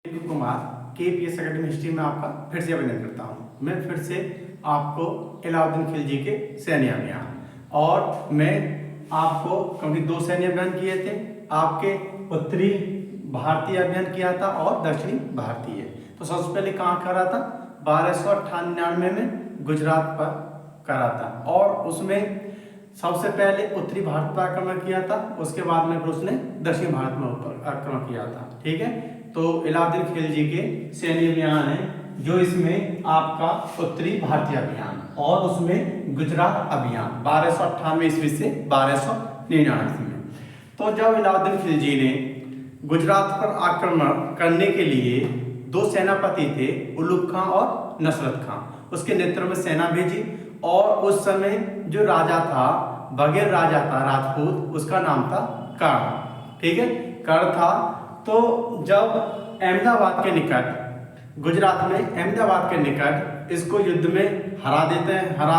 Kumar KPS academy history में आपका फिर से अभिनंदन करता हूँ। मैं फिर से आपको अलाउद्दीन खिलजी के सैन्य अभियान और मैं आपको क्योंकि 2 सैन्य अभियान किए थे, आपके उत्तरी भारतीय अभियान किया था और दक्षिणी भारतीय। तो सबसे पहले कहाँ करा था? 1298 में गुजरात पर करा था और उसमें सबसे पहले उत्तरी भारत पर आक्रमण किया था, उसके बाद में फिर उसने दक्षिण भारत में आक्रमण किया था। ठीक है, तो अलाउद्दीन खिलजी के सैन्य अभियान है जो इसमें आपका उत्तरी भारतीय अभियान और उसमें गुजरात अभियान 1298 ईस्वी से 1299 ईस्वी में। तो जब अलाउद्दीन खिलजी ने गुजरात पर आक्रमण करने के लिए 2 सेनापति थे, उलुग खां और नसरत खां, उसके नेतृत्व में सेना भेजी और उस समय जो राजा था, बघेल राजा था राजपूत, उसका नाम था कर्ण। ठीक है, कर्ण था। तो जब अहमदाबाद के निकट, गुजरात में अहमदाबाद के निकट इसको युद्ध में हरा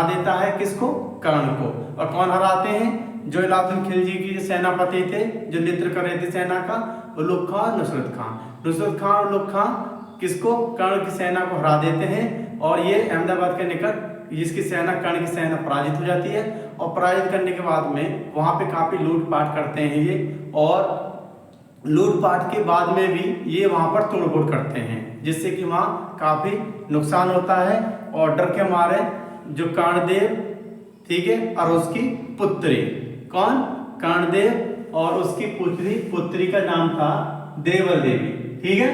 देता है किसको? कर्ण को। और कौन हराते हैं? जो अलाउद्दीन खिलजी की सेनापति थे, जो नेतृत्व कर रहे थे सेना का, उलुग खां, नुसरत खां। नुसरत खां और उलुग खां किसको? कर्ण की सेना को हरा देते हैं और ये अहमदाबाद के निकट जिसकी सेना, कर्ण की सेना पराजित हो जाती है और पराजित करने के बाद में वहां पे काफी लूटपाट करते हैं ये, और लूटपाट के बाद में भी ये वहां पर तोड़फोड़ करते हैं, जिससे कि वहां काफी नुकसान होता है। और डर के मारे जो कर्णदेव, ठीक है, और उसकी पुत्री, कौन? कर्णदेव और उसकी पुत्री का नाम था देवल देवी। ठीक है,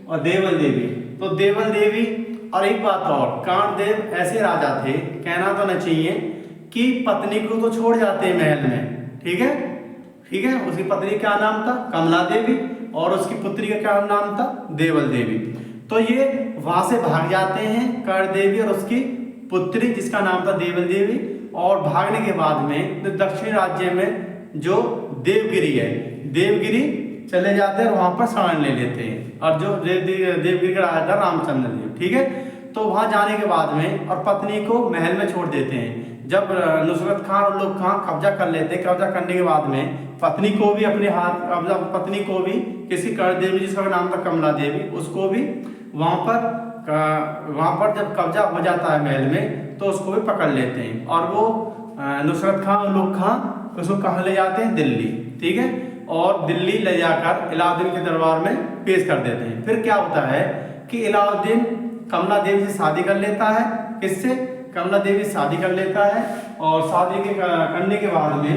और देवल देवी, तो देवल देवी। और एक बात और, कर्णदेव ऐसे राजा थे, कहना तो नहीं चाहिए, कि पत्नी को तो छोड़ जाते हैं महल में। ठीक है, ठीक है, उसकी पत्नी का नाम था कमला देवी और उसकी पुत्री का क्या नाम था? देवल देवी। तो ये वहां से भाग जाते हैं, कर्ण देवी और उसकी पुत्री जिसका नाम था देवल देवी। और भागने के बाद में दक्षिणी राज्य में जो देवगिरी है, देवगिरी चले जाते हैं और वहां पर शरण ले लेते हैं। और जो देवगिरी का राजा था रामचंद्र देव। ठीक है, तो वहां जाने के बाद में और पत्नी को महल में छोड़ देते हैं। जब नुसरत खां और उलुग खां कब्जा कर लेते हैं, कब्जा करने के बाद में पत्नी को भी अपने हाथ, पत्नी को भी किसी कर्ण देवी जिसका नाम था कमला देवी, उसको भी वहां पर जब कब्जा हो जाता है महल में तो उसको भी पकड़ लेते हैं और वो नुसरत खां, उलुग खां उसको कहाँ ले जाते हैं? दिल्ली। ठीक है, और दिल्ली ले जाकर अलाउद्दीन के दरबार में पेश कर देते हैं। फिर क्या होता है कि अलाउद्दीन कमला देवी से शादी कर लेता है। किससे? कमला देवी शादी कर लेता है और शादी करने के बाद में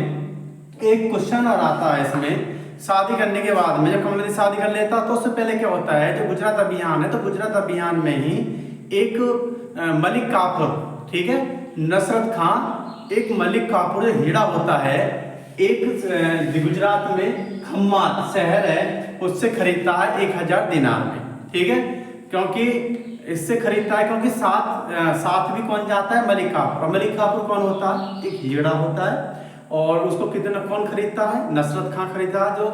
एक क्वेश्चन और आता है इसमें। शादी करने के बाद में जब कमला देवी शादी कर लेता तो उससे पहले क्या होता है, जो गुजरात अभियान है, तो गुजरात अभियान में ही एक मलिक काफूर, ठीक है, नसरत खां, एक मलिक काफूर जो हीरा होता है, एक गुजरात में खम्मात शहर है, उससे खरीदता है 1000 दिनार में। ठीक है, क्योंकि इससे खरीदता है क्योंकि साथ भी कौन जाता है? मलिक काफूर। और मलिक काफूर कौन होता है? एक हीरा होता है। और उसको कितना कौन खरीदता है? नसरत खां खरीदता है, जो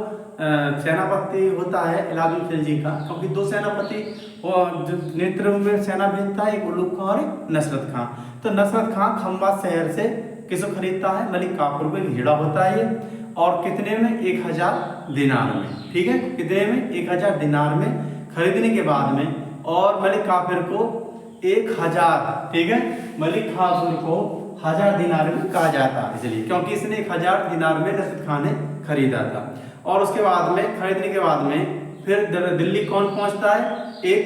सेनापति होता है अलाउद्दीन खिलजी का, क्योंकि 2 सेनापति जो नेतृत्व में सेना भेजता है, एक उलुग खां और एक नसरत खां। तो नसरत खां खम्बात शहर से किसको खरीदता है? मलिक काफूर को। एक हीरा होता है ये, और कितने में? 1000 दिनार में। ठीक है, कितने में? 1000 दिनार में खरीदने के बाद में, और मलिक काफूर को 1000, ठीक है, मलिक काफूर को 1000 दिनार में कहा जाता है, इसलिए क्योंकि इसने 1000 दिनार में नसरत खां ने खरीदा था। और उसके बाद में, खरीदने के बाद में फिर दिल्ली कौन पहुंचता है? एक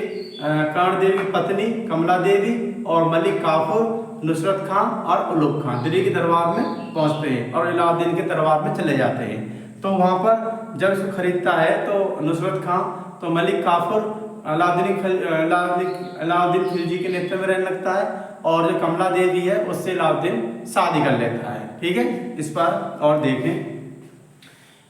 कर्ण देवी की पत्नी कमला देवी और मलिक काफूर, नुसरत खां और उलुग खां दिल्ली के दरबार में पहुंचते हैं और अलाउद्दीन के दरबार में चले जाते हैं। तो वहां पर जब इसको खरीदता है तो नुसरत खां, तो मलिक काफूर अलाउद्दीन खिलजी के नेतृत्व में रहने लगता है और जो कमला देवी है उससे अलाउद्दीन शादी कर लेता है। ठीक है, इस पर और देखें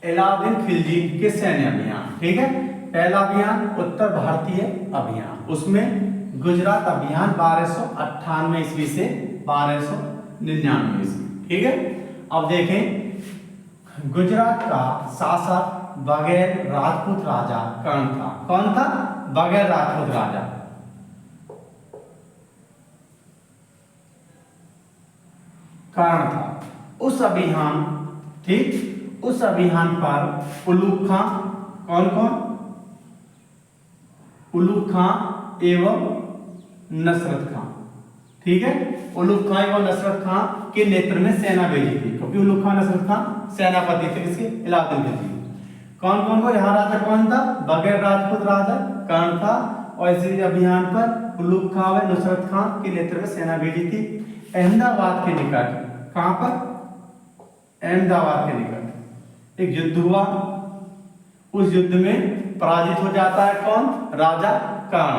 अलाउद्दीन खिलजी के सैन्य अभियान। ठीक है, पहला अभियान उत्तर भारतीय अभियान, उसमें गुजरात अभियान 1298 ईस्वी से 1299 ईस्वी। ठीक है, अब देखें गुजरात का शासक बघेल राजपूत राजा कर्ण था। कौन था? बघेल राजपूत राजा। कर्ण था। उस अभियान, ठीक, उस अभियान पर उलुग खां, कौन कौन? उलूग खां एवं नसरत खां, ठीक है। उलूग खां एवं नसरत खां के नेतृत्व में सेना भेजी थी, क्योंकि उलूग खां नसरत खां सेनापति थे किसके, इलाउद्दीन खिलजी। कौन कौन को, यहाँ राजा कौन था, बगैर राजपूत राजा कर्ण था, और इसी अभियान पर उलूग खां व नुसरत खां के नेतृत्व में सेना भेजी थी अहमदाबाद के निकट। कहां पर, अहमदाबाद के निकट एक युद्ध हुआ। उस युद्ध में पराजित हो जाता है कौन, राजा कर्ण,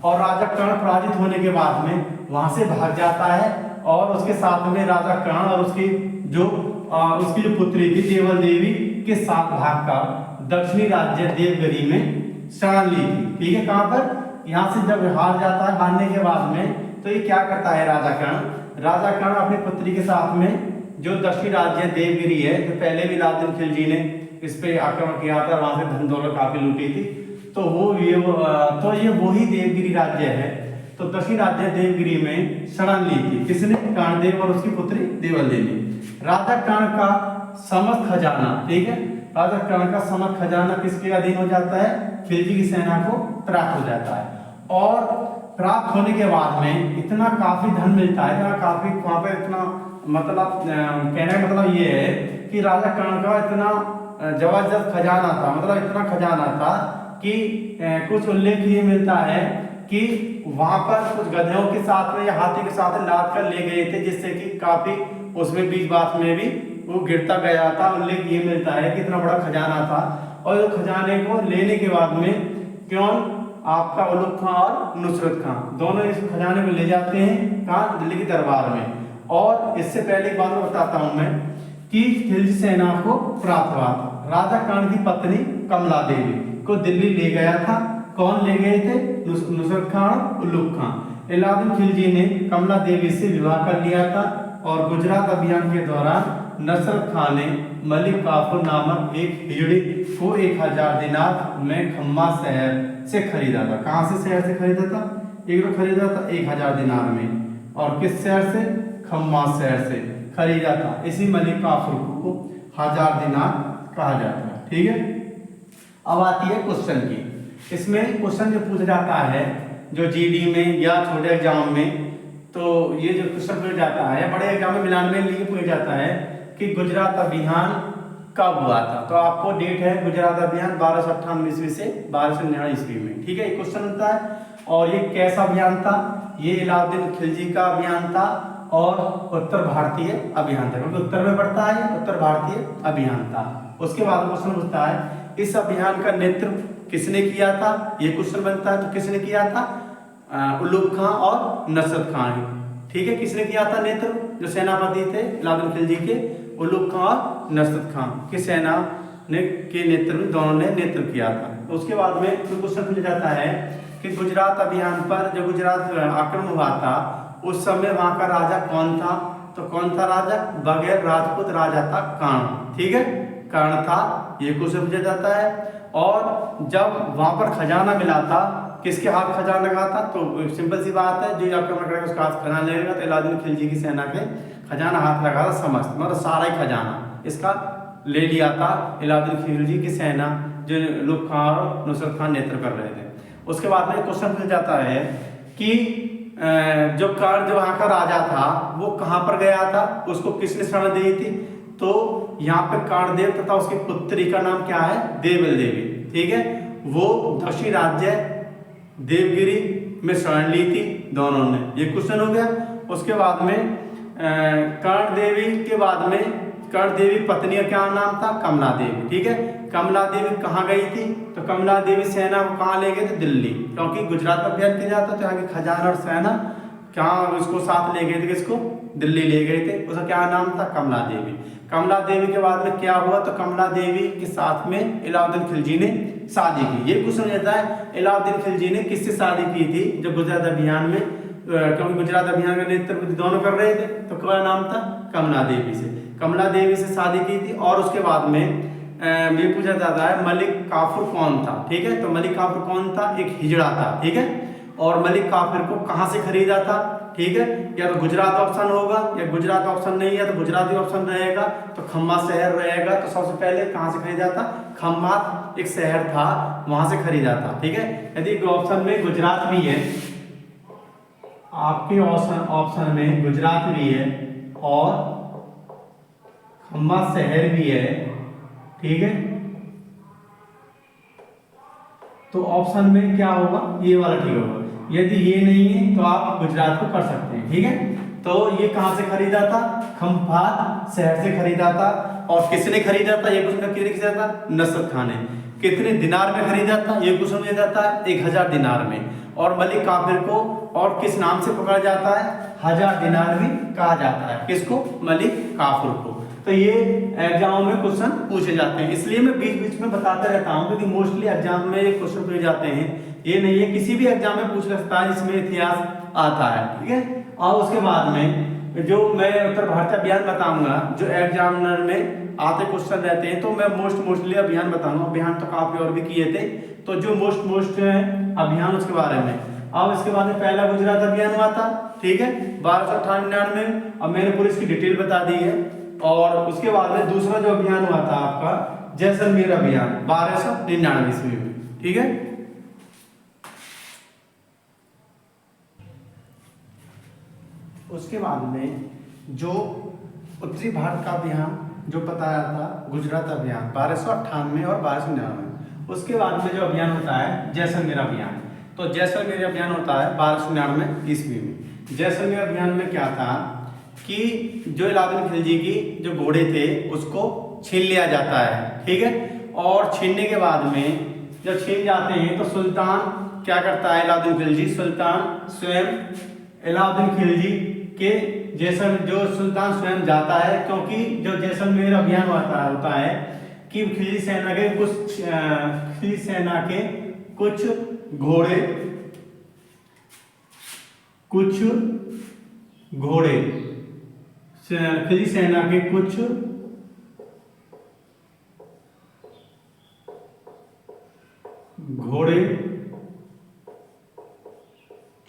और राजा कर्ण पराजित होने के बाद में वहां से भाग जाता है, और उसके साथ में राजा कर्ण और उसकी जो पुत्री थी देवल देवी के साथ भागकर दक्षिणी राज्य देवगिरी में शरण ली थी, ठीक है। कहां पर, यहाँ से जब हार जाता है, हारने के बाद में तो ये क्या करता है राजा कर्ण अपनी पुत्री के साथ में जो दक्षिणी राज्य देवगिरी है, जो पहले भी इलाउद्दीन खिलजी ने इस पे आक्रमण किया था, वहां से धन दौलत काफी लूटी थी, तो ये वही देवगिरी राज्य है। तो दक्षिण राज्य देवगिरी में शरण ली थी किसने, कर्णदेव और उसकी पुत्री देवल देवी। राजा कर्ण का समस्त खजाना, ठीक है, राजा कर्ण का समस्त खजाना किसके अधीन हो जाता है, खिलजी की सेना को प्राप्त हो जाता है। और प्राप्त होने के बाद में इतना काफी धन मिलता है, इतना काफी वहां पे इतना मतलब कहने का मतलब ये है कि राजा कर्ण का इतना जबरदस्त खजाना था, मतलब इतना खजाना था कि कुछ उल्लेख ये मिलता है कि वहां पर कुछ गधों के साथ में या हाथी के साथ लाद कर ले गए थे, जिससे कि काफी उसमें बीच बात में भी वो गिरता गया था। उल्लेख ये मिलता है कि इतना बड़ा खजाना था, और खजाने को लेने के बाद में क्यों आपका उलूग खां और नुसरत खां दोनों इस खजाने को ले जाते हैं कहाँ, दिल्ली के दरबार में। और इससे पहले एक बात बताता हूं मैं कि खिलजी सेना को प्राप्त हुआ था, राजा कर्ण की पत्नी कमला देवी को दिल्ली ले गया था। कौन ले गए थे, नुसरत खां और उलूग खां। इलाउद्दीन खिलजी ने कमला देवी से विवाह कर लिया था, और गुजरात अभियान के दौरान नसरत खां ने मलिक काफूर नामक एक हिजड़ी को 1000 दिनार में खम्मा शहर से खरीदा था। कहां से शहर से खरीदा था, एक तो खरीदा था 1000 दिनार में, और किस शहर से, खम्मा शहर से खरीदा था। इसी मलिक काफूर को 1000 दिनार कहा जाता है, ठीक है। अब आती है क्वेश्चन की, इसमें क्वेश्चन जो पूछा जाता है जो जीडी में या छोटे एग्जाम में, तो ये जो क्वेश्चन पूछा जाता है बड़े एग्जाम में मिलान में लिए पूछा जाता है कि गुजरात अभियान कब हुआ था। तो आपको डेट है गुजरात अभियान 1298 ईस्वी से 1299 ईस्वी में, ठीक है, ये क्वेश्चन होता है। और ये कैसा अभियान था, ये इलाउद्दीन खिलजी का अभियान था और उत्तर भारतीय अभियान था, क्योंकि उत्तर में पड़ता है, उत्तर भारतीय अभियान था। उसके बाद क्वेश्चन पूछता है इस अभियान का नेतृत्व किसने किया था, ये क्वेश्चन बनता है। तो किसने किया था, उलूग खां और नसरत खां, ठीक है, किसने किया था नेतृत्व, जो सेनापति थे इलाउद्दीन खिलजी के, उलूग खां और नसरत खां की सेना ने के नेतृत्व, दोनों ने नेतृत्व किया था। उसके बाद में क्वेश्चन पूछा जाता है कि गुजरात अभियान पर जब गुजरात आक्रमण हुआ था उस समय वहां का राजा कौन था। तो कौन था राजा, बगैर राजपूत राजा था कर्ण, ठीक है, कर्ण था, ये क्वेश्चन पूछा जाता है। और जब वहां पर खजाना मिला था, किसके हाथ खजाना लगा था, तो सिंपल सी बात है, जो आक्रमण करेगा उसका हाथ खजाना लगेगा। तो इलाउद्दीन खिलजी की सेना के खजाना हाथ लगा था समस्त, मतलब सारा ही खजाना इसका ले लिया था इलाउद्दीन खिलजी की सेना, जो उलूग खां और नुसरत खां नेतृत्व कर रहे थे। उसके बाद में क्वेश्चन पूछा जाता है कि जो कर्ण जो वहां का राजा था वो कहां पर गया था, उसको किसने शरण दी थी। तो यहाँ पे कर्णदेव तथा उसकी पुत्री का नाम क्या है, देवल देवी, ठीक है, वो दक्षिण राज्य देवगिरी में शरण ली थी दोनों ने, ये क्वेश्चन हो गया। उसके बाद में कर्ण देवी के बाद में कर्ण देवी पत्नी का क्या नाम था, कमला देवी, ठीक है। कमला देवी कहाँ गई थी, तो कमला देवी सेना को कहाँ ले गए थे, दिल्ली, क्योंकि गुजरात में अभियान किया जाता तो यहाँ की खजाना और सेना कहाँ उसको साथ ले गए थे, किसको, दिल्ली ले गए थे। उसका क्या नाम था, कमला देवी। कमला देवी के बाद में क्या हुआ, तो कमला देवी के साथ में इलाउद्दीन खिलजी ने शादी की। ये क्वेश्चन रहता है इलाउद्दीन खिलजी ने किससे शादी की थी जब गुजरात अभियान में, क्योंकि गुजरात अभियान का नेतृत्व दोनों कर रहे थे, तो क्या नाम था, कमला देवी से, कमला देवी से शादी की थी। और उसके बाद में ये पूछा जाता है मलिक काफूर कौन था, ठीक है, तो मलिक काफूर कौन था, एक हिजड़ा था, ठीक है। और मलिक काफिर को कहाँ से खरीदा था, ठीक है। या तो गुजरात ऑप्शन होगा, या गुजरात ऑप्शन नहीं है तो गुजराती ऑप्शन रहेगा, तो खम्मा शहर रहेगा। तो सबसे पहले कहाँ से खरीदा था, खम्मा एक शहर था, वहां से खरीदा था, ठीक है। यदि ऑप्शन में गुजरात भी है, आपके ऑप्शन में गुजरात भी है और खम्मा शहर भी है, ठीक है, तो ऑप्शन में क्या होगा, ये वाला ठीक होगा। यदि ये नहीं है तो आप गुजरात को कर सकते हैं, ठीक है। तो ये कहां से खरीदा था, खंभात शहर से खरीदा था। और किसने खरीदा था, ये क्वेश्चन किसने खरीदा था, नसरत खान ने। कितने दिनार में खरीदा था, ये क्वेश्चन में जाता है 1000 दिनार में। और मलिक काफिर को और किस नाम से पकड़ा जाता है, 1000 दिनार भी कहा जाता है। किसको, मलिक काफिर को। तो ये एग्जाम में क्वेश्चन पूछे जाते हैं, इसलिए मैं बीच बीच में बताते रहता हूँ, क्योंकि मोस्टली एग्जाम में क्वेश्चन पूछे जाते हैं। ये नहीं है किसी भी एग्जाम में पूछ सकता है, इसमें इतिहास आता है, ठीक है। और उसके बाद में जो मैं उत्तर भारतीय अभियान बताऊंगा, जो एग्जामिनर में आते क्वेश्चन रहते हैं, तो मैं मोस्टली अभियान बताऊंगा। अभियान तो काफी और भी किए थे, तो जो मोस्ट अभियान उसके बारे में। अब इसके बाद में पहला गुजरात अभियान हुआ था, ठीक है, 1298 में। अब मैंने पूरी इसकी डिटेल बता दी है। और उसके बाद में दूसरा जो अभियान हुआ था आपका जैसलमेर अभियान 1299 ईस्वी में, ठीक है। उसके बाद में जो उत्तरी भारत का अभियान जो बताया था, गुजरात अभियान 1298 और 1299। उसके बाद में जो अभियान होता है जैसलमेर अभियान, तो जैसलमेर अभियान होता है 1299 ईस्वी में। जैसलमेर अभियान में क्या था कि जो अलाउद्दीन खिलजी की जो घोड़े थे उसको छीन लिया जाता है, ठीक है। और छीनने के बाद में जब छीन जाते हैं तो सुल्तान क्या करता है, अलाउद्दीन खिलजी, सुल्तान स्वयं अलाउद्दीन खिलजी के जो सुल्तान स्वयं जाता है, क्योंकि जो जैसलमेर अभियान होता है कि खिलजी सेना के कुछ घोड़े खिलजी सेना के कुछ घोड़े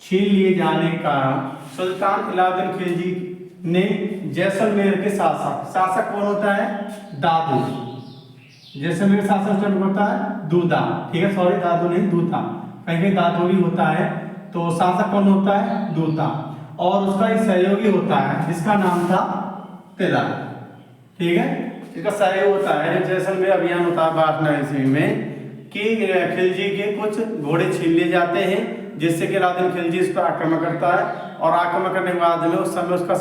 छीन लिए जाने का सुल्तान अलाउद्दीन खिलजी ने जैसलमेर के शासक कौन होता है, दादू। जैसलमेर शासक कौन होता है, दूधा, ठीक है, सॉरी दादू नहीं, दूधा, कहीं दादू भी होता है। तो शासक कौन होता है, दूधा। और उसका एक सहयोगी होता है जिसका नाम था तिलक, ठीक है। इसका सहयोग होता है, जैसलमेर अभियान होता है 1299 ईस्वी में कि खिलजी के कुछ घोड़े छीन लिए जाते हैं, जिससे कि अलाउद्दीन खिलजी इस पर आक्रमण करता है। और आक्रमण करने के बाद में उस समय उसका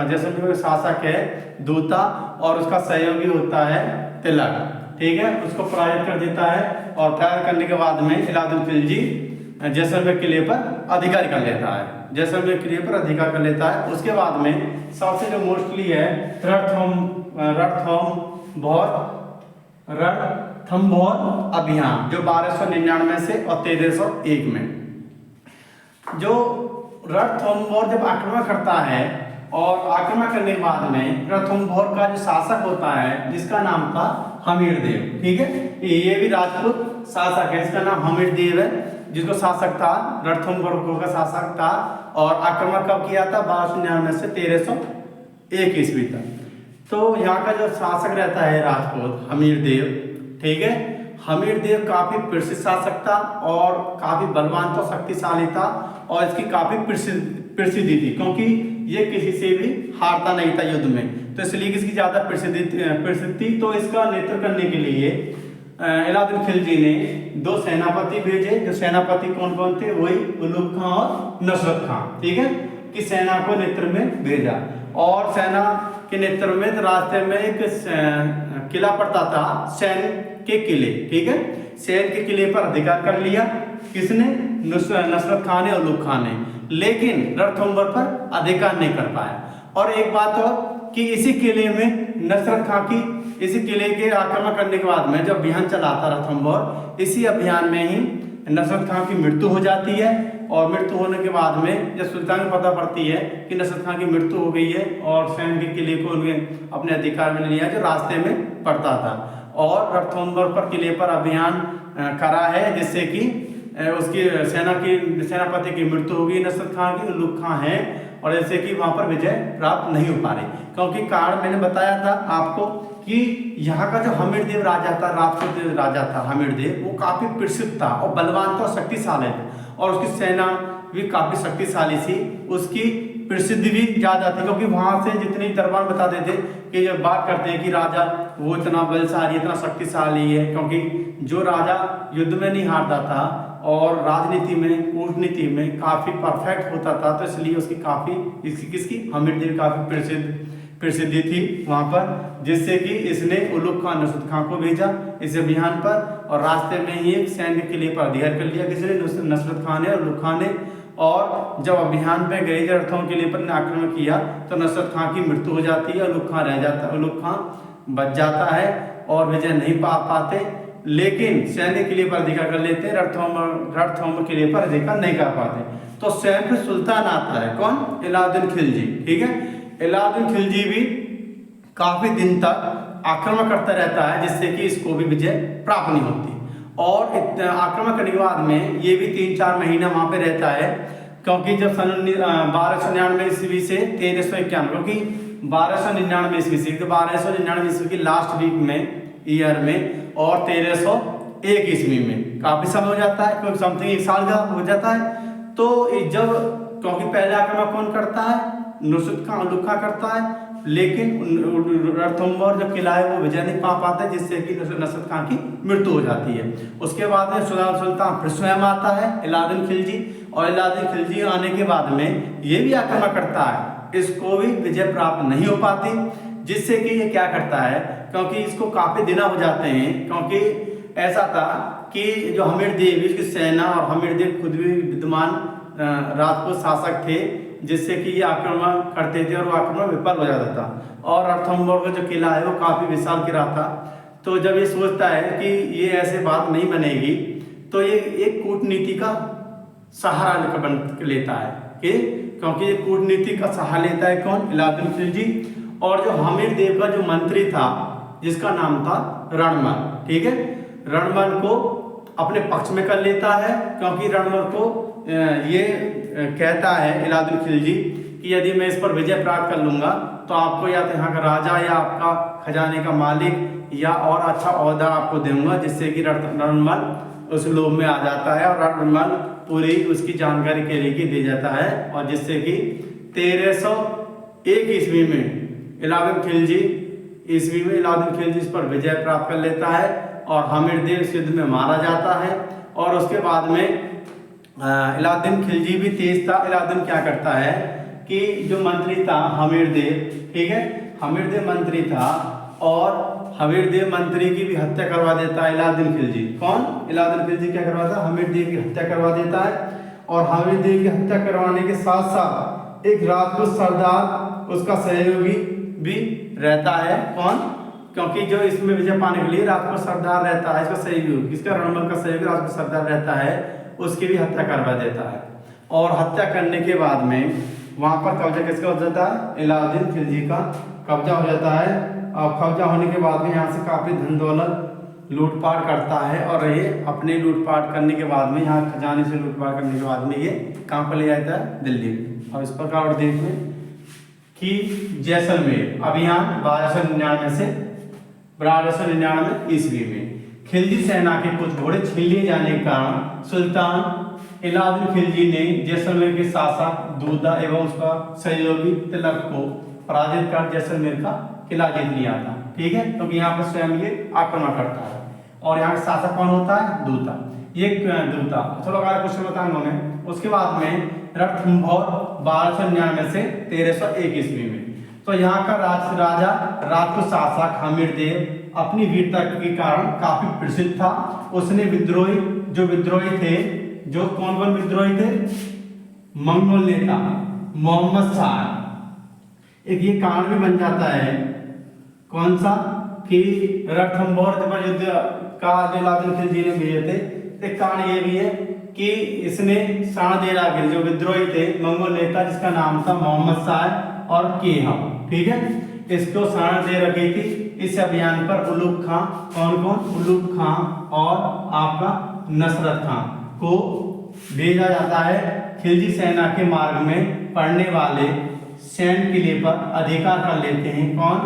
जैसलमेर का शासक है दूता, और उसका सहयोगी होता है तिलक, ठीक है, उसको पराजित कर देता है। और पराजित करने के बाद में अलाउद्दीन खिलजी जैसलमेर किले पर अधिकार कर लेता है, जैसलमेर किले पर अधिकार कर लेता है। उसके बाद में सबसे जो मोस्टली है रणथंभौर अभियान, जो 1299 से और 1301 में। जो रणथंभौर जब आक्रमण करता है, और आक्रमण करने के बाद में रणथंभौर का जो शासक होता है जिसका नाम था हमीरदेव, ठीक है, ये भी राजपूत शासक है, इसका नाम हमीरदेव है, जिसको शासक था, रणथंभौर का शासक था। और आक्रमण कब किया था, 1299 से 1301 ईस्वी तक। तो यहाँ का जो शासक रहता है राजपूत हमीरदेव, ठीक है, हमीरदेव काफी प्रसिद्ध शासक था और काफी बलवान था, शक्तिशाली था, और इसकी काफी प्रसिद्धि थी, क्योंकि ये किसी से भी हारता नहीं था युद्ध में, तो इसलिए इसकी ज्यादा प्रसिद्धि। तो इसका नेतृत्व करने के लिए अलाउद्दीन खिलजी ने 2 सेनापति भेजे। जो सेनापति कौन कौन थे, वही उलुग खां और नसरत खां, ठीक है, कि सेना को नेतृत्व में भेजा। और सेना के नेतृत्व में रास्ते में एक किला पड़ता था, सैन के किले, ठीक है, सैन के किले पर अधिकार कर लिया। किसने, नसरत खां ने, उलुग खां ने, लेकिन रणथंभौर पर अधिकार नहीं कर पाया। और एक बात और कि इसी किले में नसरत खां की, इसी किले के आक्रमण करने के बाद में जब अभियान चला था रणथंभौर, इसी अभियान में ही नसरत खां की मृत्यु हो जाती है। और मृत्यु होने के बाद में जब सुल्तान को पता पड़ती है कि नसरत खां की मृत्यु हो गई है और सैन के किले को उन्होंने अपने अधिकार में लिया, जो रास्ते में पड़ता था। और रणथंभौर पर किले पर अभियान करा है, जिससे कि उसकी सेनापति की मृत्यु होगी नसरत खान की, उलुग खां है, और ऐसे कि वहां पर विजय प्राप्त नहीं हो पा रही। क्योंकि कारण मैंने बताया था आपको कि यहाँ का जो हमीरदेव राजा था, राजपूत राजा था हमीरदेव, वो काफी प्रसिद्ध था और बलवान था और शक्तिशाली था, और उसकी सेना भी काफी शक्तिशाली थी, उसकी प्रसिद्धि भी ज्यादा थी। क्योंकि वहां से जितने दरबार बताते थे कि जब बात करते हैं कि राजा वो इतना बलशाली, इतना शक्तिशाली है, क्योंकि जो राजा युद्ध में नहीं हारता था और राजनीति में, कूटनीति में काफी परफेक्ट होता था, तो इसलिए उसकी काफी किसकी हमीरदेव काफी प्रसिद्धि थी वहां पर, जिससे कि इसने उलुग खां नसरत खां को भेजा इस अभियान पर, और रास्ते में ही एक सैन्य किले पर अधिकार कर लिया किसने, नसरत खां ने, उलुग खां ने। और जब अभियान पे गए, जब रथों किले पर आक्रमण किया तो नसरत खां की मृत्यु हो जाती है, उलुग खां रह जाता, उलुग खां बच जाता है और विजय नहीं पा पाते, लेकिन सैन्य किले पर अधिकार कर लेते, रणथंभौर किले पर अधिकार नहीं कर पाते। तो स्वयं फिर सुल्तान आता है, कौन, अलाउद्दीन खिलजी। ठीक है, अलाउद्दीन खिलजी भी काफी दिन तक आक्रमण करता रहता है, जिससे कि इसको भी विजय प्राप्त नहीं होती, और आक्रमण करने के बाद में ये भी 3-4 महीना वहां पे रहता है। क्योंकि जब सन 1299 ईस्वी से 1351, क्योंकि 1299 ईस्वी से 1299 ईस्वी की लास्ट वीक में, ईयर में, और 1301 ईस्वी में काफी समय हो जाता है, क्योंकि समथिंग 1 साल का हो जाता है। तो जब, क्योंकि पहले आक्रमण कौन करता है, नसरत खां, उलुग खां करता है, लेकिन रणथंभौर जो किला है वो विजय नहीं पा पाते, जिससे कि नसरत खां की मृत्यु हो जाती है। उसके बाद में सुल्तान फिर स्वयं आता है, अलाउद्दीन खिलजी, और अलाउद्दीन खिलजी आने के बाद में ये भी आक्रमण करता है, इसको भी विजय प्राप्त नहीं हो पाती, जिससे कि ये क्या करता है, क्योंकि इसको काफी दिन हो जाते हैं, क्योंकि ऐसा था कि जो हमीरदेव, इसकी सेना, और हमीरदेव खुद भी विद्यमान राजपूत शासक थे, जिससे कि ये आक्रमण करते थे और वो आक्रमण विफल हो जाता था। और रणथंभौर का जो किला है वो काफी विशाल किला था। तो जब ये सोचता है कि ये ऐसे बात नहीं बनेगी, तो ये एक कूटनीति का सहारा लेता है, कि क्योंकि ये कूटनीति का सहारा लेता है कौन, अलाउद्दीन खिलजी। और जो हमीरदेव का जो मंत्री था, जिसका नाम था रणमल, ठीक है, रणमल को अपने पक्ष में कर लेता है, क्योंकि रणमल को ये कहता है अलाउद्दीन खिलजी कि यदि मैं इस पर विजय प्राप्त कर लूंगा तो आपको या तो यहाँ का राजा या आपका खजाने का मालिक या और अच्छा ओहदा आपको दूंगा, जिससे कि रणमल उस लोभ में आ जाता है, और रणमल पूरी उसकी जानकारी के लिए दे जाता है, और जिससे कि 1301 ईस्वी में अलाउद्दीन खिलजी इस पर विजय प्राप्त कर लेता है, और हमीरदेव इस युद्ध में मारा जाता है। और उसके बाद में अलाउद्दीन खिलजी भी तेज था। अलाउद्दीन क्या करता है कि जो मंत्री था हमीरदेव, ठीक है, हमीरदेव मंत्री था, और हमीरदेव मंत्री की भी हत्या करवा देता है अलाउद्दीन खिलजी। कौन, अलाउद्दीन खिलजी क्या करवाता है, हमीरदेव की हत्या करवा देता है, और हमीरदेव की हत्या करवाने के साथ साथ एक राजपूत सरदार उसका सहयोगी भी रहता है। कौन, क्योंकि जो इसमें विजय पाने के लिए राजपूत सरदार रहता है, इसका सहयोगी, इसका रणमल का सहयोगी राजपूत सरदार रहता है, उसकी भी हत्या करवा देता है। और हत्या करने के बाद में वहां पर कब्जा किसका हो जाता है, अलाउद्दीन खिलजी का कब्जा हो जाता है। और कब्जा होने के बाद में यहाँ से काफी धन दौलत लूटपाट करता है, और ये अपने लूटपाट करने के बाद में, यहाँ खजाने से लूटपाट करने के बाद में ये कहाँ पर ले जाता है, दिल्ली में। और इस प्रकार देश में कि जैसलमेर अभियान 1299 ईस्वी में खिलजी सेना के कुछ घोड़े छीन लिए जाने के कारण सुल्तान अलाउद्दीन खिलजी ने जैसलमेर के शासक दूदा एवं उसका सहयोगी तिलक को पराजित कर जैसलमेर का किला जीत लिया था। ठीक है, क्योंकि यहाँ पर स्वयं ये आक्रमण करता है, और यहाँ का शासक कौन होता है, दूता। ये दूता, चलो अगर क्वेश्चन बताऊंगा मैं। उसके बाद में रणथंभौर 1299 से 1301 ईस्वी में, तो यहाँ का राजा राजपूत शासक हमीरदेव अपनी वीरता के कारण काफी प्रसिद्ध था। उसने विद्रोही थे, जो कौन विद्रोही थे, मंगोल नेता मोहम्मद शाह। एक ये कारण भी बन जाता है, कौन सा, कि रणथंभौर पर युद्ध का जो अलाउद्दीन खिलजी ने भेजे थे, एक कारण ये भी है कि इसने शाहदेरा के जो विद्रोही थे मंगोल नेता, जिसका नाम था मोहम्मद शाह और केहम, ठीक है, इसको शरण दे रखी थी। इस अभियान पर उलुग खां, कौन, उलुग खां और आपका नसरत खां, को भेजा जाता है खिलजी सेना के मार्ग में पड़ने वाले सैन्य किले पर अधिकार कर लेते हैं। कौन?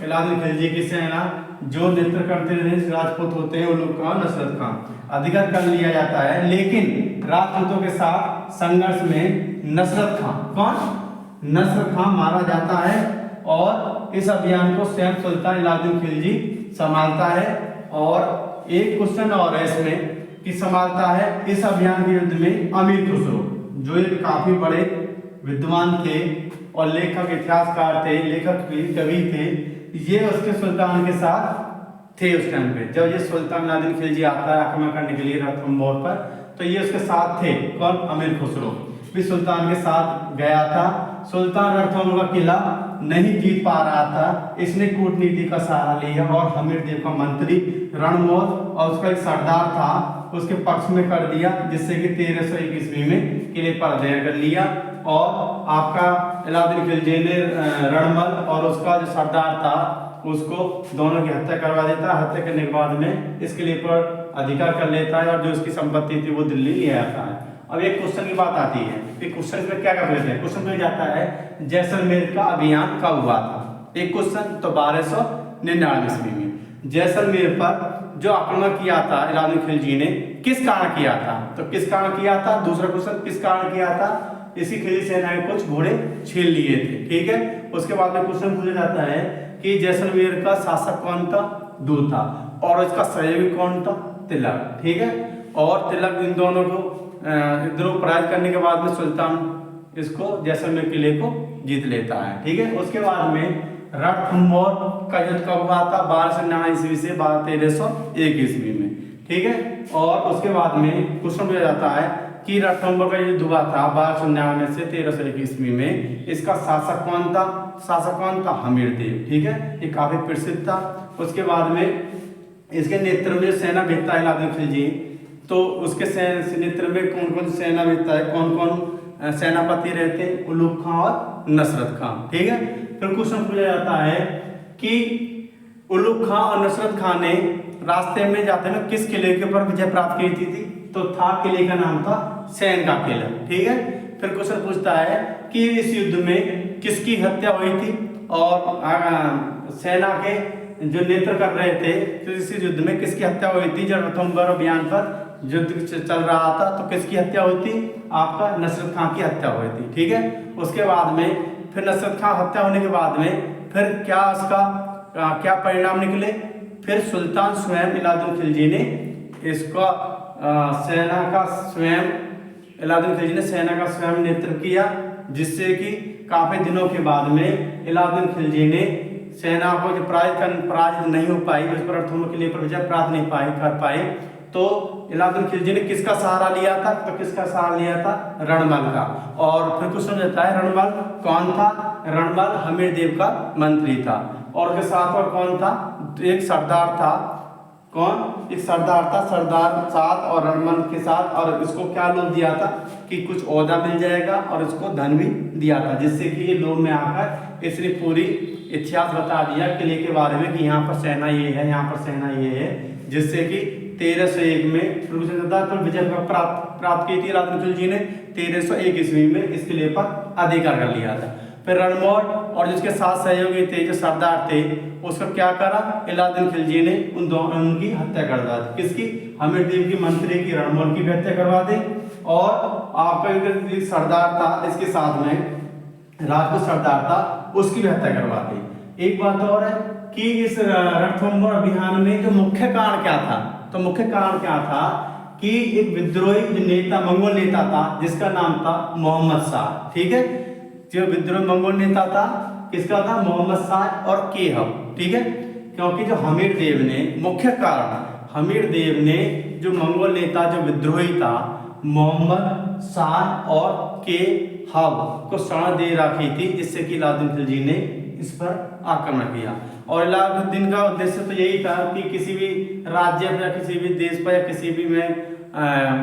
अलाउद्दीन खिलजी की सेना जो नेतृत्व करते रहे राजपूत होते हैं, उलूग खान, नसरत खान, अधिकार कर लिया जाता है। लेकिन राजपूतों के साथ संघर्ष में नसरत खान, कौन? नसरत खान मारा जाता है और इस अभियान को स्वयं सुल्तान अलाउद्दीन खिलजी संभालता है। और एक क्वेश्चन और है इसमें कि संभालता है इस अभियान के युद्ध में अमीर खुसरो, जो एक काफी बड़े विद्वान थे और लेखक, इतिहासकार थे, लेखक कवि थे, ये उसके सुल्तान के साथ थे उस टाइम पे। जब ये सुल्तान अलाउद्दीन खिलजी आता है आक्रमण करने के लिए रणथंभौर पर, तो ये उसके साथ थे। कौन? अमीर खुसरो भी सुल्तान के साथ गया था। सुल्तान रणथंभौर का किला नहीं जीत पा रहा था, इसने कूटनीति का सहारा लिया और हमीर देव का मंत्री रणमौल और उसका एक सरदार था उसके पक्ष में कर दिया, जिससे कि 1301 ईस्वी में किले पर अध्ययन कर लिया। और आपका अलाउद्दीन खिलजी ने रणमल और उसका जो सरदार था उसको दोनों की हत्या करवा देता है। हत्या करने के बाद में इस किले पर अधिकार कर लेता है और जो उसकी संपत्ति थी वो दिल्ली ले आता है। अब एक क्वेश्चन की बात आती है कि क्वेश्चन में क्या कर लेते हैं। क्वेश्चन में जाता है जैसलमेर का अभियान कब हुआ था। एक क्वेश्चन तो 1299 ईस्वी में जैसलमेर पर जो आक्रमण किया था अलाउद्दीन खिलजी ने, किस कारण किया था? तो किस कारण किया था? दूसरा क्वेश्चन, किस कारण किया था? इसी खिलजी सेना के कुछ घोड़े छीन लिए थे। ठीक है। उसके बाद में क्वेश्चन पूछा जाता है कि जैसलमेर का शासक कौन था? दूत था। और इसका सहयोगी कौन था? तिलक। ठीक है। और तिलक इन दोनों को पराजित करने के बाद में सुल्तान इसको जैसलमेर किले को जीत लेता है। ठीक है। उसके बाद में रणथंभौर का युद्ध कब हुआ था? 1299 ईस्वी से 1301 ईस्वी में। ठीक है। और उसके बाद में क्वेश्चन पूछा जाता है कि रणथंभौर का युद्ध हुआ था 1299 से 1301 ईस्वी में, इसका शासक कौन था? शासक कौन था? हमीर देव। ठीक है। ये काफी प्रसिद्ध था। उसके बाद में इसके नेतृत्व में सेना भेजता है अलाउद्दीन खिलजी, तो उसके नेतृत्व में कौन कौन सेना भेजता है, कौन कौन सेनापति रहते हैं? उलूग खान और नसरत खान। ठीक है। फिर क्वेश्चन पूछा जाता है कि उलूग खान और नसरत खान ने रास्ते में जाते में किस किले के ऊपर विजय प्राप्त की थी? तो था किले का नाम था सैन का किला। ठीक है। फिर क्वेश्चन पूछता है कि इस युद्ध में किसकी हत्या हुई थी और सेना के जो नेतृत्व कर रहे थे तो इस युद्ध में किसकी हत्या हुई थी? जब रणथंभौर अभियान पर युद्ध चल रहा था तो किसकी हत्या हुई थी? आपका नसरत खान की हत्या हुई थी। ठीक है। उसके बाद में फिर नसरत खान हत्या होने के बाद में फिर क्या उसका क्या परिणाम निकले? फिर सुल्तान स्वयं अलाउद्दीन खिलजी ने इसका सेना का स्वयं अलाउद्दीन खिलजी ने सेना का स्वयं नेतृत्व किया, जिससे कि काफी दिनों के बाद में अलाउद्दीन खिलजी ने सेना को जो पराजित नहीं हो पाई, उस पर रणथंभौर किले पर विजय प्राप्त नहीं कर पाए, तो अलाउद्दीन खिलजी ने किसका सहारा लिया था? तो किसका सहारा लिया था? रणमल का। और फिर क्वेश्चन रहता है रणमल कौन था? रणमल हमीर देव का मंत्री था। और उसके साथ और कौन था? एक सरदार था। कौन? एक सरदार था, सरदार साथ और रणमल के साथ। और इसको क्या लोभ दिया था कि कुछ ओहदा मिल जाएगा और इसको धन भी दिया था, जिससे कि ये लोभ में आकर इसने पूरी इतिहास बता दिया किले के बारे में कि यहाँ पर सेना ये है, यहाँ पर सेना ये है, जिससे कि 1301 में तो विजय प्राप्त की थी अलाउद्दीन खिलजी ने। 1301 ईस्वी में इस किले पर अधिकार कर लिया था। फिर रणमौल और जिसके साथ सहयोगी थे, जो सरदार थे, उसको क्या करा? अलाउद्दीन खिलजी ने उनकी हत्या कर दी। किसकी? हमीर देव की मंत्री की, रणमौल की भी हत्या करवा दी। और आपका एक सरदार था इसके साथ में, राजपूत सरदार था, उसकी भी हत्या करवा दी। एक बात और है कि इस रणथंभौर अभियान में जो मुख्य कारण क्या था? तो मुख्य कारण क्या था कि एक विद्रोही नेता, मंगोल नेता था, जिसका नाम था मोहम्मद शाह। ठीक है। जो विद्रोही मंगोल नेता था, किसका था? मोहम्मद शाह और केहब। ठीक है। क्योंकि जो हमीर देव ने, मुख्य कारण हमीर देव ने जो मंगोल नेता जो विद्रोही था मोहम्मद शाह और केहब को शरण दे रखी थी, जिससे कि अलाउद्दीन खिलजी ने इस पर आक्रमण किया। और अलाउद्दीन का उद्देश्य तो यही था कि किसी भी राज्य पर या किसी भी देश पर या किसी भी मैं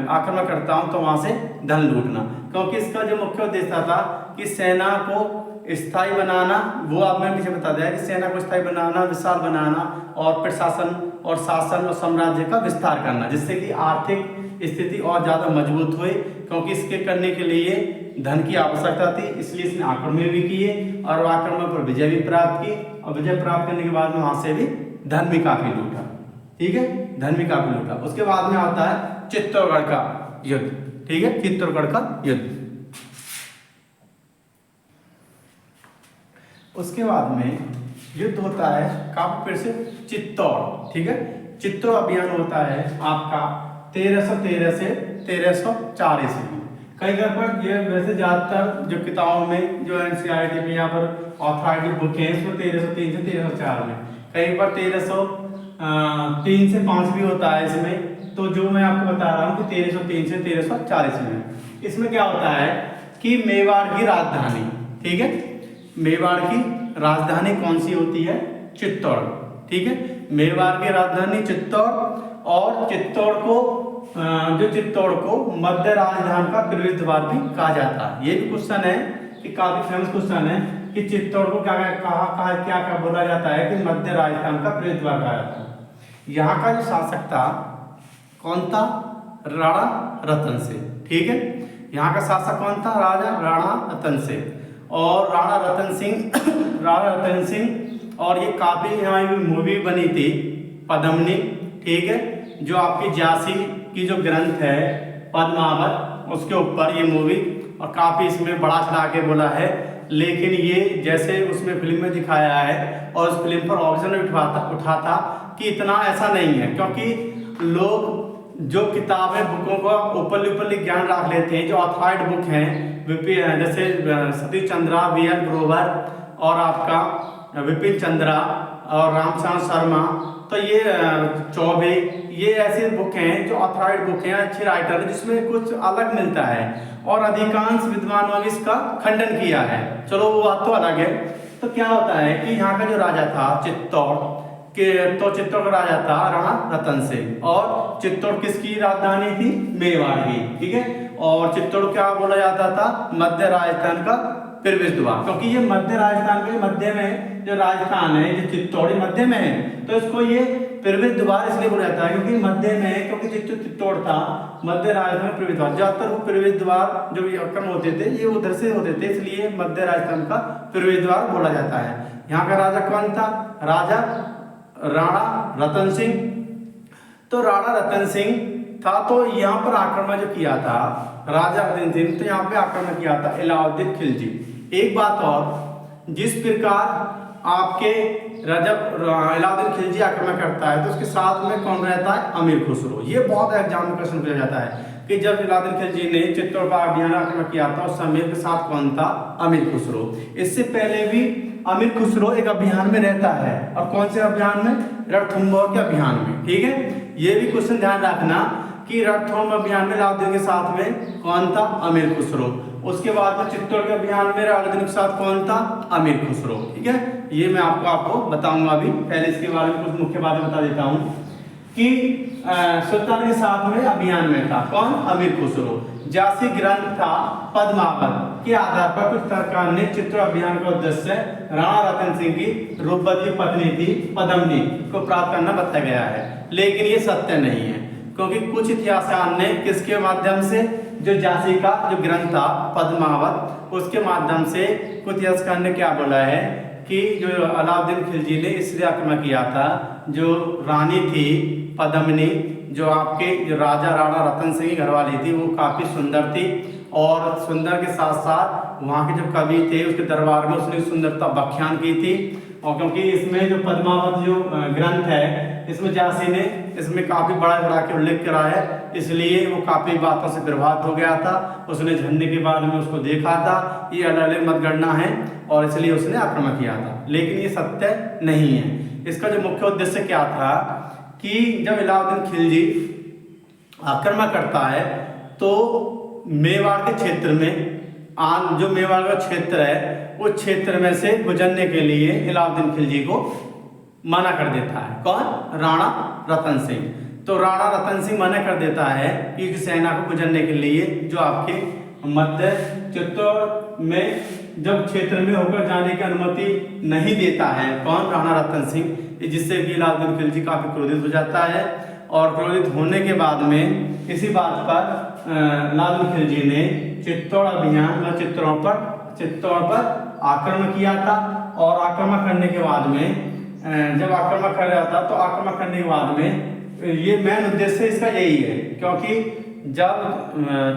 आक्रमण करता हूं तो वहां से धन लूटना, क्योंकि इसका जो मुख्य उद्देश्य था कि सेना को स्थायी बनाना। वो आप मैंने पीछे बता दिया कि सेना को स्थायी बनाना, विशाल बनाना और प्रशासन और शासन और साम्राज्य का विस्तार करना, जिससे कि आर्थिक स्थिति और ज़्यादा मजबूत हुई, क्योंकि इसके करने के लिए धन की आवश्यकता थी, इसलिए इसने आक्रमण भी किए और आक्रमण पर विजय भी प्राप्त की, और विजय प्राप्त करने के बाद में वहाँ से भी धन भी काफ़ी लूटा। ठीक है, धन भी काफ़ी लूटा। उसके बाद में आता है चित्तौड़गढ़ का युद्ध। ठीक है, चित्तौड़गढ़ का युद्ध। उसके बाद में युद्ध होता है काफी फिर से चित्तौड़। ठीक है, चित्तौड़ अभियान होता है आपका 1313 से 1304 ईस्वी में। कई जगह पर ये वैसे ज़्यादातर जो किताबों में जो NCERT में यहाँ पर ऑथराइटेड बुक है इसमें 1303 से 1304 में, कहीं पर 1303 से 5 भी होता है इसमें। तो जो मैं आपको बता रहा हूँ कि 1303 से 1304 ईस्वी में इसमें क्या होता है कि मेवाड़ की राजधानी, ठीक है, मेवाड़ की राजधानी कौन सी होती है? चित्तौड़। ठीक है, मेवाड़ की राजधानी चित्तौड़, और चित्तौड़ को मध्य राजधानी का प्रवेश द्वार भी कहा जाता है। ये भी क्वेश्चन है कि काफी फेमस क्वेश्चन है कि चित्तौड़ को क्या क्या बोला जाता है कि मध्य राजस्थान का प्रवेश द्वार कहा जाता है। यहाँ का जो शासक था कौन था? राणा रतन सिंह। ठीक है, यहाँ का शासक कौन था? राणा रतन सिंह। और राणा रतन सिंह और ये काफी यहाँ मूवी बनी थी पद्मिनी। ठीक है, जो आपकी झांसी की जो ग्रंथ है पद्मावत उसके ऊपर ये मूवी, और काफी इसमें बड़ा चढ़ा के बोला है। लेकिन ये जैसे उसमें फिल्म में दिखाया है और उस फिल्म पर ऑब्जेक्शन उठा था कि इतना ऐसा नहीं है, क्योंकि लोग जो किताबें बुकों का ऊपरली ज्ञान रख लेते हैं, जो ऑथराइड बुक हैं जैसे सतीश चंद्रा, BL ग्रोवर और आपका विपिन चंद्रा और रामचंद्र शर्मा, तो ये चौबे, ये ऐसे बुक हैं जो ऑथराइड बुक हैं, अच्छे राइटर, जिसमें कुछ अलग मिलता है और अधिकांश विद्वानों ने इसका खंडन किया है। चलो वो बात तो अलग है। तो क्या होता है कि यहाँ का जो राजा था चित्तौड़ का राजा था राणा रतन सिंह, और चित्तौड़ किसकी राजधानी थी? मेवाड़ की। ठीक है, और चित्तौड़ क्या बोला जाता था? मध्य राजस्थान का प्रवेश द्वार, क्योंकि ये मध्य राजस्थान के मध्य में जो राजस्थान है, जो चित्तौड़ मध्य में है, तो इसको ये प्रवेश द्वार इसलिए बोला जाता है क्योंकि मध्य में है, क्योंकि चित्तौड़ था मध्य राजस्थान में प्रवेश द्वार। ज्यादातर वो प्रवेश द्वार जो आक्रमण होते थे ये उधर से होते थे, इसलिए मध्य राजस्थान का प्रवेश द्वार बोला जाता है। यहाँ का राजा कौन था? राजा राणा रतन सिंह। तो राणा रतन सिंह था, तो यहाँ पर आक्रमण जो किया था राजा रतन सिंह, तो यहाँ पे आक्रमण किया था अलाउद्दीन खिलजी। एक बात और, जिस प्रकार आपके अलाउद्दीन खिलजी आक्रमण करता है तो उसके साथ में कौन रहता है? अमीर खुसरो। ये बहुत एग्जाम में क्वेश्चन पूछा जाता है कि जब अलाउद्दीन खिलजी ने चित्तौड़ का अभियान आक्रमण किया था उस समय के साथ कौन था? अमीर खुसरो। इससे पहले भी अमीर खुसरो एक अभियान में रहता है, और कौन से अभियान में? रणथंभौर के अभियान में। ठीक है, ये भी क्वेश्चन ध्यान रखना कि रणथंभौर अभियान में अलाउद्दीन के साथ में कौन था? अमीर खुसरो। उसके बाद में चित्तौड़ के अभियान में अलाउद्दीन के साथ कौन था? अमीर खुसरो। ठीक है, ये मैं आपको बताऊंगा अभी। पहले इसके बारे में कुछ मुख्य बातें बता देता हूँ कि सुल्तान के साथ में अभियान में था कौन? अमीर खुसरो। झांसी ग्रंथ था पद्मावत के आधार पर कुछ सरकार ने चित्तौड़ अभियान का उद्देश्य राणा रतन सिंह की रूपवती पत्नी थी पद्मिनी को प्राप्त करना बताया गया है, लेकिन ये सत्य नहीं है, क्योंकि कुछ इतिहासकार ने किसके माध्यम से, जो झांसी का जो ग्रंथ था पद्मावत उसके माध्यम से कुछ इतिहासकार ने क्या बोला है कि जो अलाउद्दीन खिलजी ने इसलिए आक्रमण किया था, जो रानी थी पद्मिनी, जो आपके जो राजा राणा रतन सिंह की घरवाली थी, वो काफ़ी सुंदर थी, और सुंदर के साथ साथ वहाँ के जो कवि थे उसके दरबार में उसने सुंदरता व्याख्यान की थी। और क्योंकि इसमें जो पद्मावत जो ग्रंथ है इसमें झांसी ने इसमें काफ़ी बड़ा चढ़ा के उल्लेख करा है, इसलिए वो काफ़ी बातों से प्रभावित हो गया था। उसने झरने के बाद में उसको देखा था, ये अलग मतगणना है, और इसलिए उसने आक्रमण किया था, लेकिन ये सत्य नहीं है। इसका जो मुख्य उद्देश्य क्या था कि जब अलाउद्दीन खिलजी आक्रमण करता है तो मेवाड़ के क्षेत्र में जो मेवाड़ का क्षेत्र है उस क्षेत्र में से गुजरने के लिए अलाउद्दीन खिलजी को मना कर देता है कौन? राणा रतन सिंह। तो राणा रतन सिंह मना कर देता है कि सेना को गुजरने के लिए, जो आपके मध्य चित्तौड़ में जब क्षेत्र में होकर जाने की अनुमति नहीं देता है कौन? राणा रतन सिंह, जिससे कि अलाउद्दीन खिलजी काफी क्रोधित हो जाता है और क्रोधित होने के बाद में इसी बात पर अलाउद्दीन खिलजी ने चित्तौड़ अभियान व चित्तौड़ पर आक्रमण किया था। और आक्रमण करने के बाद में जब आक्रमण कर रहा था तो आक्रमण करने के बाद में ये मेन उद्देश्य इसका यही है, क्योंकि जब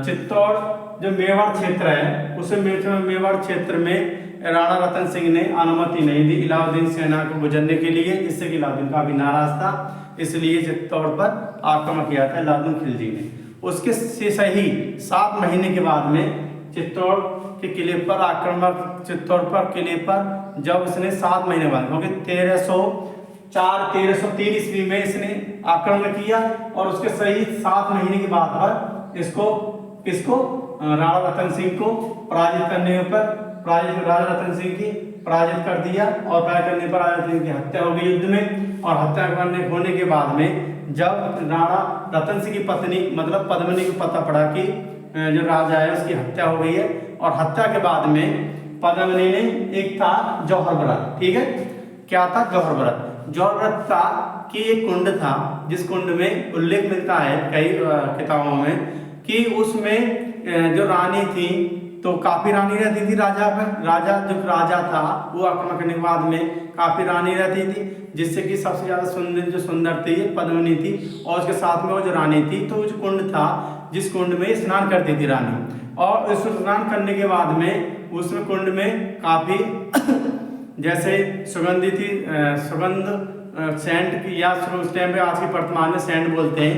चित्तौड़ जो मेवाड़ क्षेत्र है उस मेवाड़ क्षेत्र में राणा रतन सिंह ने अनुमति नहीं दी अलाउद्दीन सेना को गुजरने के लिए, जिससे कि अलाउद्दीन काफी नाराज था, इसलिए चित्तौड़ पर आक्रमण किया था अलाउद्दीन खिलजी ने। उसके से सही 7 महीने के बाद में चित्तौड़ के किले पर आक्रमण, चित्तौड़ पर किले पर जब इसने 7 महीने बाद, क्योंकि 1303 ईस्वी में इसने आक्रमण किया और उसके सही 7 महीने के बाद पर इसको राणा रतन सिंह को पराजित करने पर राजा रतन सिंह की पराजित कर दिया। और पराजित करने पर राजा रतन सिंह की हत्या हो गई युद्ध में। और हत्या होने के बाद में जब राणा रतन सिंह की पत्नी मतलब पद्मिनी को पता पड़ा कि जो राजा है उसकी हत्या हो गई है, और हत्या के बाद में पद्मिनी ने एक था जौहर व्रत, ठीक है, क्या था जौहर व्रत। जौहर व्रत था कि एक कुंड था, जिस कुंड में उल्लेख मिलता है कई किताबों में कि उसमें जो रानी थी तो काफी रानी रहती थी राजा पर। राजा था वो आक्रमण करने के बाद में काफी रानी रहती थी, जिससे कि सबसे ज्यादा सुंदर थी पद्मिनी थी। और उसके साथ में वो जो रानी थी तो जो कुंड था जिस कुंड में स्नान करती थी रानी, और उस स्नान करने के बाद में उसमें कुंड में काफी जैसे सुगंधी थी, सुगंध सेंट की, या उस टाइम पे आज के वर्तमान में सेंट बोलते हैं,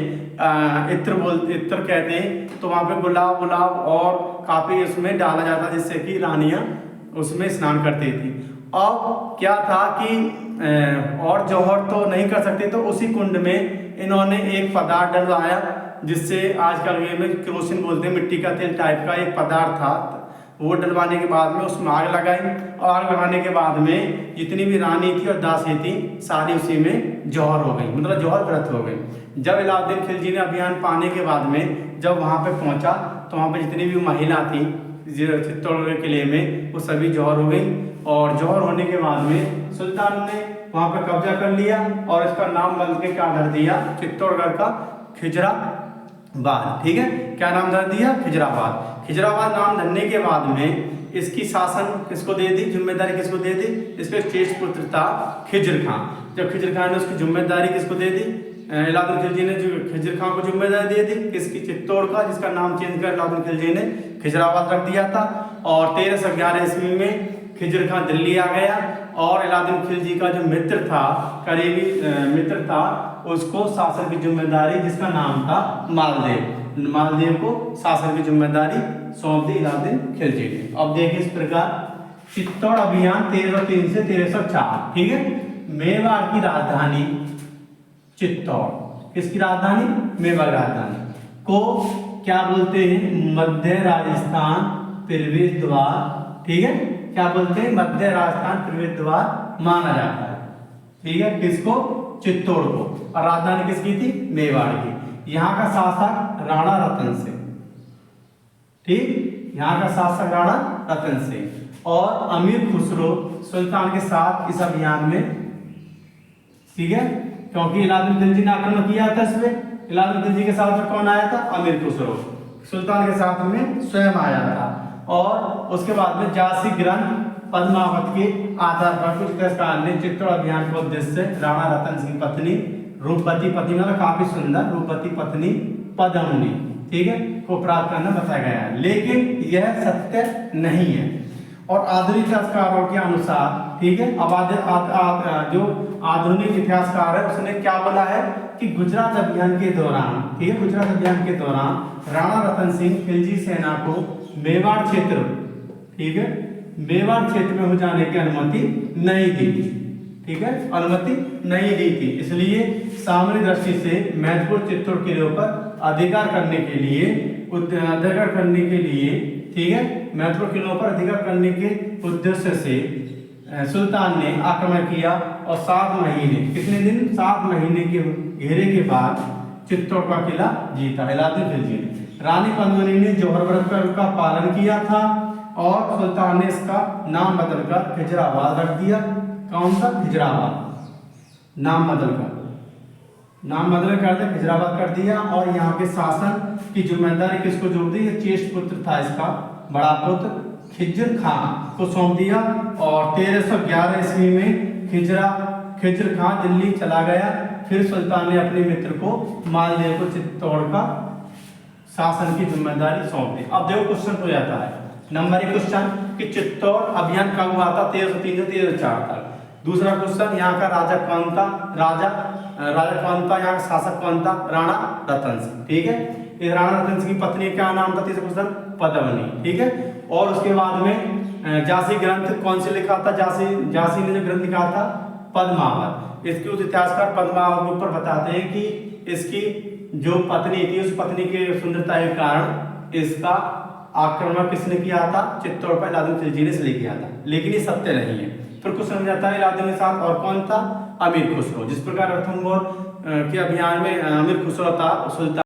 इत्र कहते हैं, तो वहाँ पे गुलाब और काफी उसमें डाला जाता, जिससे कि रानियां उसमें स्नान करती थी। अब क्या था कि और जौहर तो नहीं कर सकते, तो उसी कुंड में इन्होंने एक पदार्थ डलवाया, जिससे आजकल में केरोसिन बोलते हैं, मिट्टी का तेल टाइप का एक पदार्थ था। वो डलवाने के बाद में उसमें आग लगाई, और आग लगाने के बाद में जितनी भी रानी थी और दासी थी सारी उसी में जौहर हो गई, मतलब जौहर व्रत हो गई। जब अलाउद्दीन खिलजी ने अभियान पाने के बाद में जब वहाँ पे पहुँचा तो वहाँ पे जितनी भी महिला थी चित्तौड़ के किले में वो सभी जौहर हो गई। और जौहर होने के बाद में सुल्तान ने वहाँ पे कब्जा कर लिया और इसका नाम बदल के क्या धर दिया, चित्तौड़गढ़ का खिजराबाद, ठीक है, क्या नाम धर दिया, खिजराबाद। खिजराबाद नाम धरने के बाद में इसकी शासन किसको दे दी, जिम्मेदारी किसको दे दी, इसके ज्येष्ठ पुत्र था खिजर खां। जब खिजर खां ने उसकी जिम्मेदारी किसको दे दी, अलाउद्दीन खिलजी ने जो खिजर खां को जिम्मेदारी दे दी किसकी, चित्तौड़ का, जिसका नाम चेंज कर अलाउद्दीन खिलजी ने खिजराबाद रख दिया था। और 1311 ईस्वी में खिजर खां दिल्ली आ गया और अलाउद्दीन खिलजी का जो मित्र था, करीबी मित्र था, उसको शासन की जिम्मेदारी, जिसका नाम था मालदेव को शासन की जिम्मेदारी सौंप दी अलाउद्दीन खिलजी ने। अब देखिए इस प्रकार चित्तौड़ अभियान 1303 से 1304, ठीक है। मेवाड़ की राजधानी चित्तौड़, किसकी राजधानी, मेवाड़ राजधानी को क्या बोलते हैं, मध्य राजस्थान प्रवेश द्वार, ठीक है, क्या बोलते हैं, मध्य राजस्थान प्रवेश द्वार माना जाता है, ठीक है, किसको, चित्तौड़ को। और राजधानी किसकी थी, मेवाड़ की। यहाँ का शासक राणा रतन सिंह, ठीक, यहाँ का शासक राणा रतन सिंह और अमीर खुसरो सुल्तान के साथ इस अभियान में, ठीक है, क्योंकि अलाउद्दीन खिलजी ने आक्रमण किया था इसमें। अलाउद्दीन खिलजी के साथ में कौन आया था, अमीर खुसरो सुल्तान के साथ में स्वयं आया था। और उसके बाद में जासी ग्रंथ पद्मावत के आधार पर कुछ इतिहासकार ने चित्तौड़ अभियान के उद्देश्य से राणा रतन सिंह पत्नी रूपवती पत्नी, मतलब काफी सुंदर रूपवती पत्नी पद्मिनी, ठीक है, को प्राप्त करना बताया गया है, लेकिन यह सत्य नहीं है। और आधुनिक इतिहासकारों के अनुसार, ठीक है, अब जो आधुनिक इतिहासकार है उसने क्या बोला है कि गुजरात अभियान के दौरान, ठीक है, गुजरात अभियान के दौरान राणा रतन सिंह खिलजी सेना को मेवाड़ क्षेत्र, ठीक है, मेवाड़ क्षेत्र में हो जाने की अनुमति नहीं दी थी, ठीक है, अनुमति नहीं दी थी। इसलिए सामरिक दृष्टि से महत्वपूर्ण चित्तौड़ किले पर अधिकार करने के लिए, ठीक है, महत्वपूर्ण किलों पर अधिकार करने के उद्देश्य से सुल्तान ने आक्रमण किया और 7 महीने, कितने दिन, 7 महीने के घेरे के बाद चित्तौड़ का किला जीता अलाउद्दीन खिलजी ने। रानी पद्मिनी ने जौहर व्रत का पालन किया था और सुल्तान ने इसका नाम बदलकर खिजराबाद रख दिया। कौन सा, खिजराबाद नाम बदलकर, नाम बदल कर दिया, खिजराबाद कर दिया, और यहाँ के शासन की जिम्मेदारी किसको जोड़ दी? चेष्ट पुत्र था इसका बड़ा पुत्र खिज्र खां को सौंप दिया। और 1311 ईस्वी में खिज्र खां दिल्ली चला गया। फिर सुल्तान ने अपने मित्र को मालदेव को चित्तौड़ का शासन की जिम्मेदारी सौंप दी। अब देखो क्वेश्चन हो जाता है नंबर 1 क्वेश्चन कि चित्तौड़ अभियान कब हुआ था? 1303 से 1304 तक। दूसरा क्वेश्चन यहाँ का राजा कौन था? राजा कौन था? यहाँ का शासक कौन था? राणा रतन सिंह। ठीक है, इस राणा रतन सिंह की पत्नी क्या नाम था? तीसरा क्वेश्चन पद्मनी। ठीक है, और उसके बाद में झांसी ग्रंथ कौन से लिखा था? झांसी ने जो ग्रंथ लिखा था पद्मावत। इसके उस इतिहासकार पद्मावत के ऊपर बताते हैं कि इसकी जो पत्नी थी उस पत्नी के सुंदरता के कारण इसका आक्रमण किसने किया था? चित्तौड़ पर अलाउद्दीन खिलजी ने इसलिए किया था, लेकिन ये सत्य नहीं है। फिर क्वेश्चन हो जाता है अलाउद्दीन के साथ और कौन था? अमीर खुसरो। जिस प्रकार रणथंभौर के अभियान में अमीर खुसरो था सुल्तान